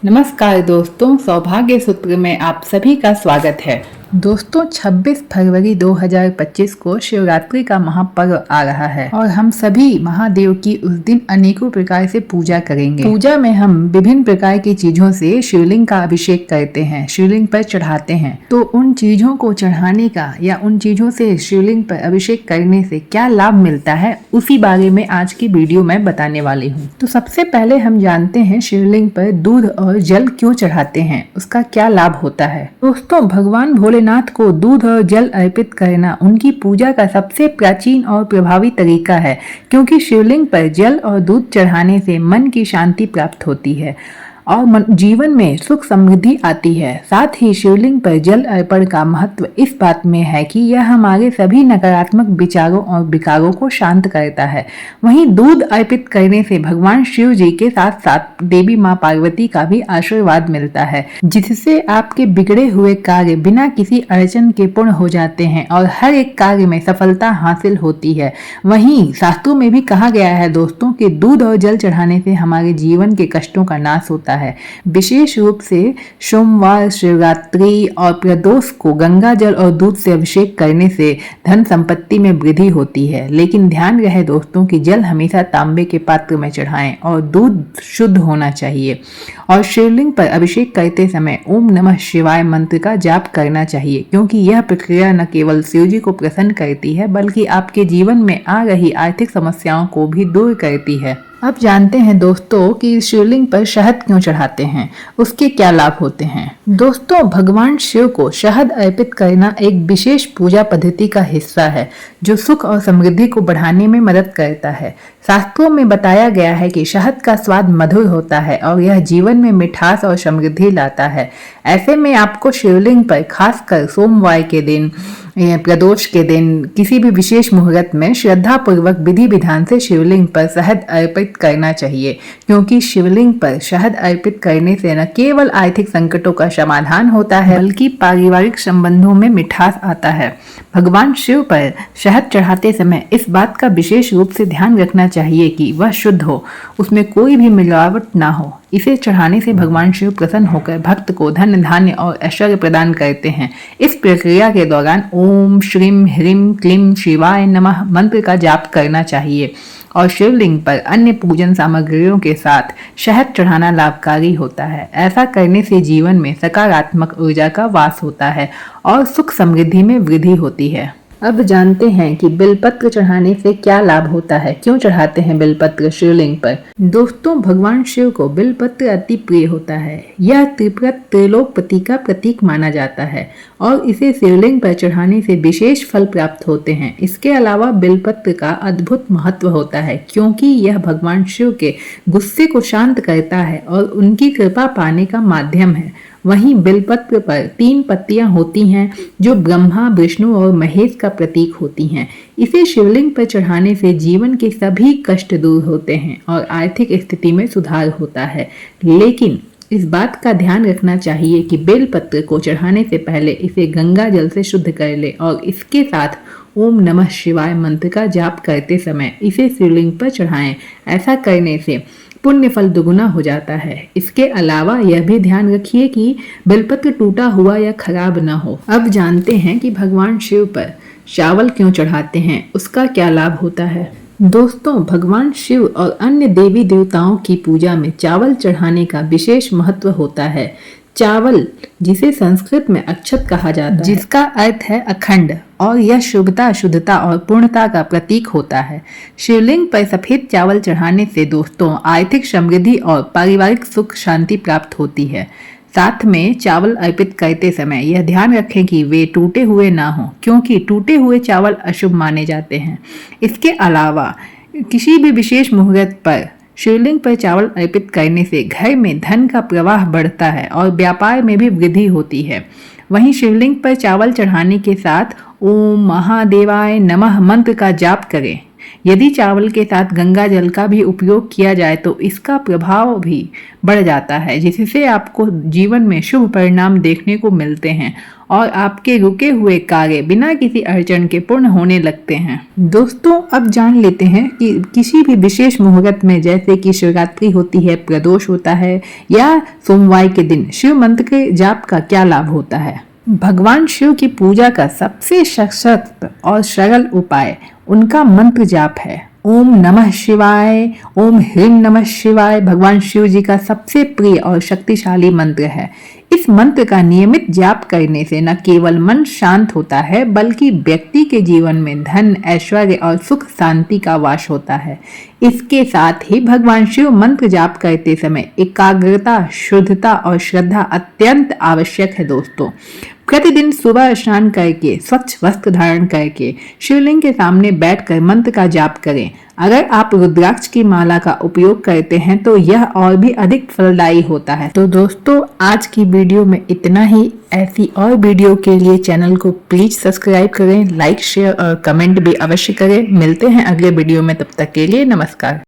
नमस्कार दोस्तों, सौभाग्य सूत्र में आप सभी का स्वागत है। दोस्तों 26 फरवरी 2025 को शिवरात्रि का महापर्व आ रहा है और हम सभी महादेव की उस दिन अनेकों प्रकार से पूजा करेंगे। पूजा में हम विभिन्न प्रकार की चीजों से शिवलिंग का अभिषेक करते हैं, शिवलिंग पर चढ़ाते हैं। तो उन चीजों को चढ़ाने का या उन चीजों से शिवलिंग पर अभिषेक करने से क्या लाभ मिलता है, उसी बारे में आज की वीडियो में बताने वाली हूँ। तो सबसे पहले हम जानते हैं शिवलिंग पर दूध और जल क्यों चढ़ाते हैं, उसका क्या लाभ होता है। दोस्तों भगवान भोलेनाथ को दूध और जल अर्पित करना उनकी पूजा का सबसे प्राचीन और प्रभावी तरीका है, क्योंकि शिवलिंग पर जल और दूध चढ़ाने से मन की शांति प्राप्त होती है और जीवन में सुख समृद्धि आती है। साथ ही शिवलिंग पर जल अर्पण का महत्व इस बात में है कि यह हमारे सभी नकारात्मक विचारों और विकारों को शांत करता है। वहीं दूध अर्पित करने से भगवान शिव जी के साथ साथ देवी माँ पार्वती का भी आशीर्वाद मिलता है, जिससे आपके बिगड़े हुए कार्य बिना किसी अड़चन के पूर्ण हो जाते हैं और हर एक कार्य में सफलता हासिल होती है। वहीं शास्त्रों में भी कहा गया है दोस्तों कि दूध और जल चढ़ाने से हमारे जीवन के कष्टों का नाश होता है। विशेष रूप से सोमवार, शिवरात्रि और प्रदोष को गंगा जल और दूध से अभिषेक करने से धन संपत्ति में वृद्धि होती है। लेकिन ध्यान रहे दोस्तों कि जल हमेशा तांबे के पात्र में चढ़ाएं और दूध शुद्ध होना चाहिए। और शिवलिंग पर अभिषेक करते समय ओम नमः शिवाय मंत्र का जाप करना चाहिए, क्योंकि यह प्रक्रिया न केवल शिव जी को प्रसन्न करती है बल्कि आपके जीवन में आ रही आर्थिक समस्याओं को भी दूर करती है। अब जानते हैं दोस्तों कि शिवलिंग पर शहद क्यों चढ़ाते हैं, उसके क्या लाभ होते हैं। दोस्तों भगवान शिव को शहद अर्पित करना एक विशेष पूजा पद्धति का हिस्सा है, जो सुख और समृद्धि को बढ़ाने में मदद करता है। शास्त्रों में बताया गया है कि शहद का स्वाद मधुर होता है और यह जीवन में मिठास और समृद्धि लाता है। ऐसे में आपको शिवलिंग पर खासकर सोमवार के दिन, प्रदोष के दिन, किसी भी विशेष मुहूर्त में श्रद्धा पूर्वक विधि विधान से शिवलिंग पर शहद अर्पित करना चाहिए, क्योंकि शिवलिंग पर शहद अर्पित करने से न केवल आर्थिक संकटों का समाधान होता है बल्कि पारिवारिक संबंधों में मिठास आता है। भगवान शिव पर शहद चढ़ाते समय इस बात का विशेष रूप से ध्यान रखना चाहिए कि वह शुद्ध हो, उसमें कोई भी मिलावट ना हो। इसे चढ़ाने से भगवान शिव प्रसन्न होकर भक्त को धन, धान्य और ऐश्वर्य प्रदान करते हैं। इस प्रक्रिया के दौरान ओम श्रीम ह्रीम क्लीम शिवाय नमः मंत्र का जाप करना चाहिए और शिवलिंग पर अन्य पूजन सामग्रियों के साथ शहद चढ़ाना लाभकारी होता है। ऐसा करने से जीवन में सकारात्मक ऊर्जा का वास होता है और सुख समृद्धि में वृद्धि होती है। अब जानते हैं कि बेलपत्र चढ़ाने से क्या लाभ होता है, क्यों चढ़ाते हैं बेलपत्र शिवलिंग पर। दोस्तों भगवान शिव को बेलपत्र अति प्रिय होता है। यह त्रिलोकपति का प्रतीक माना जाता है और इसे शिवलिंग पर चढ़ाने से विशेष फल प्राप्त होते हैं। इसके अलावा बेलपत्र का अद्भुत महत्व होता है, क्योंकि यह भगवान शिव के गुस्से को शांत करता है और उनकी कृपा पाने का माध्यम है। वहीं बेलपत्र पर 3 पत्तियां होती हैं, जो ब्रह्मा, विष्णु और महेश का प्रतीक होती हैं। इसे शिवलिंग पर चढ़ाने से जीवन के सभी कष्ट दूर होते हैं और आर्थिक स्थिति में सुधार होता है। लेकिन इस बात का ध्यान रखना चाहिए कि बेलपत्र को चढ़ाने से पहले इसे गंगा जल से शुद्ध कर ले और इसके साथ ओम नमः शिवाय मंत्र का जाप करते समय इसे शिवलिंग पर चढ़ाएं। ऐसा करने से पुण्य फल दुगुना हो जाता है। इसके अलावा यह भी ध्यान रखिए कि बेलपत्र टूटा हुआ या खराब ना हो। अब जानते हैं कि भगवान शिव पर चावल क्यों चढ़ाते हैं, उसका क्या लाभ होता है। दोस्तों भगवान शिव और अन्य देवी देवताओं की पूजा में चावल चढ़ाने का विशेष महत्व होता है। चावल, जिसे संस्कृत में अक्षत कहा जाता है, जिसका अर्थ है अखंड, और यह शुभता, शुद्धता और पूर्णता का प्रतीक होता है। शिवलिंग पर सफेद चावल चढ़ाने से दोस्तों आर्थिक समृद्धि और पारिवारिक सुख शांति प्राप्त होती है। साथ में चावल अर्पित करते समय यह ध्यान रखें कि वे टूटे हुए ना हो, क्योंकि टूटे हुए चावल अशुभ माने जाते हैं। इसके अलावा किसी भी विशेष मुहूर्त पर शिवलिंग पर चावल अर्पित करने से घर में धन का प्रवाह बढ़ता है और व्यापार में भी वृद्धि होती है। वहीं शिवलिंग पर चावल चढ़ाने के साथ ओम महादेवाय नमः मंत्र का जाप करें। यदि चावल के साथ गंगा जल का भी उपयोग किया जाए तो इसका प्रभाव भी बढ़ जाता है, जिससे आपको जीवन में शुभ परिणाम देखने को मिलते हैं और आपके रुके हुए कार्य बिना किसी अड़चन के पूर्ण होने लगते हैं। दोस्तों, अब जान लेते हैं कि किसी भी विशेष मुहूर्त में, जैसे कि शिवरात्रि होती है, प्रदोष होता है या सोमवार के दिन शिव मंत्र के जाप का क्या लाभ होता है। भगवान शिव की पूजा का सबसे सशक्त और सरल उपाय उनका मंत्र जाप है। ओम नमः शिवाय, ओम ह्रीं नमः शिवाय भगवान शिव जी का सबसे प्रिय और शक्तिशाली मंत्र है। इस मंत्र का नियमित जाप करने से न केवल मन शांत होता है, बल्कि व्यक्ति के जीवन में धन, ऐश्वर्य और सुख शांति का वास होता है। इसके साथ ही भगवान शिव मंत्र जाप करते समय एकाग्रता, शुद्धता और श्रद्धा अत्यंत आवश्यक है। दोस्तों, प्रतिदिन सुबह स्नान करके स्वच्छ वस्त्र धारण करके शिवलिंग के सामने बैठकर मंत्र का जाप करें। अगर आप रुद्राक्ष की माला का उपयोग करते हैं तो यह और भी अधिक फलदायी होता है। तो दोस्तों, आज की वीडियो में इतना ही। ऐसी और वीडियो के लिए चैनल को प्लीज सब्सक्राइब करें, लाइक, शेयर और कमेंट भी अवश्य करें। मिलते हैं अगले वीडियो में, तब तक के लिए नमस्कार।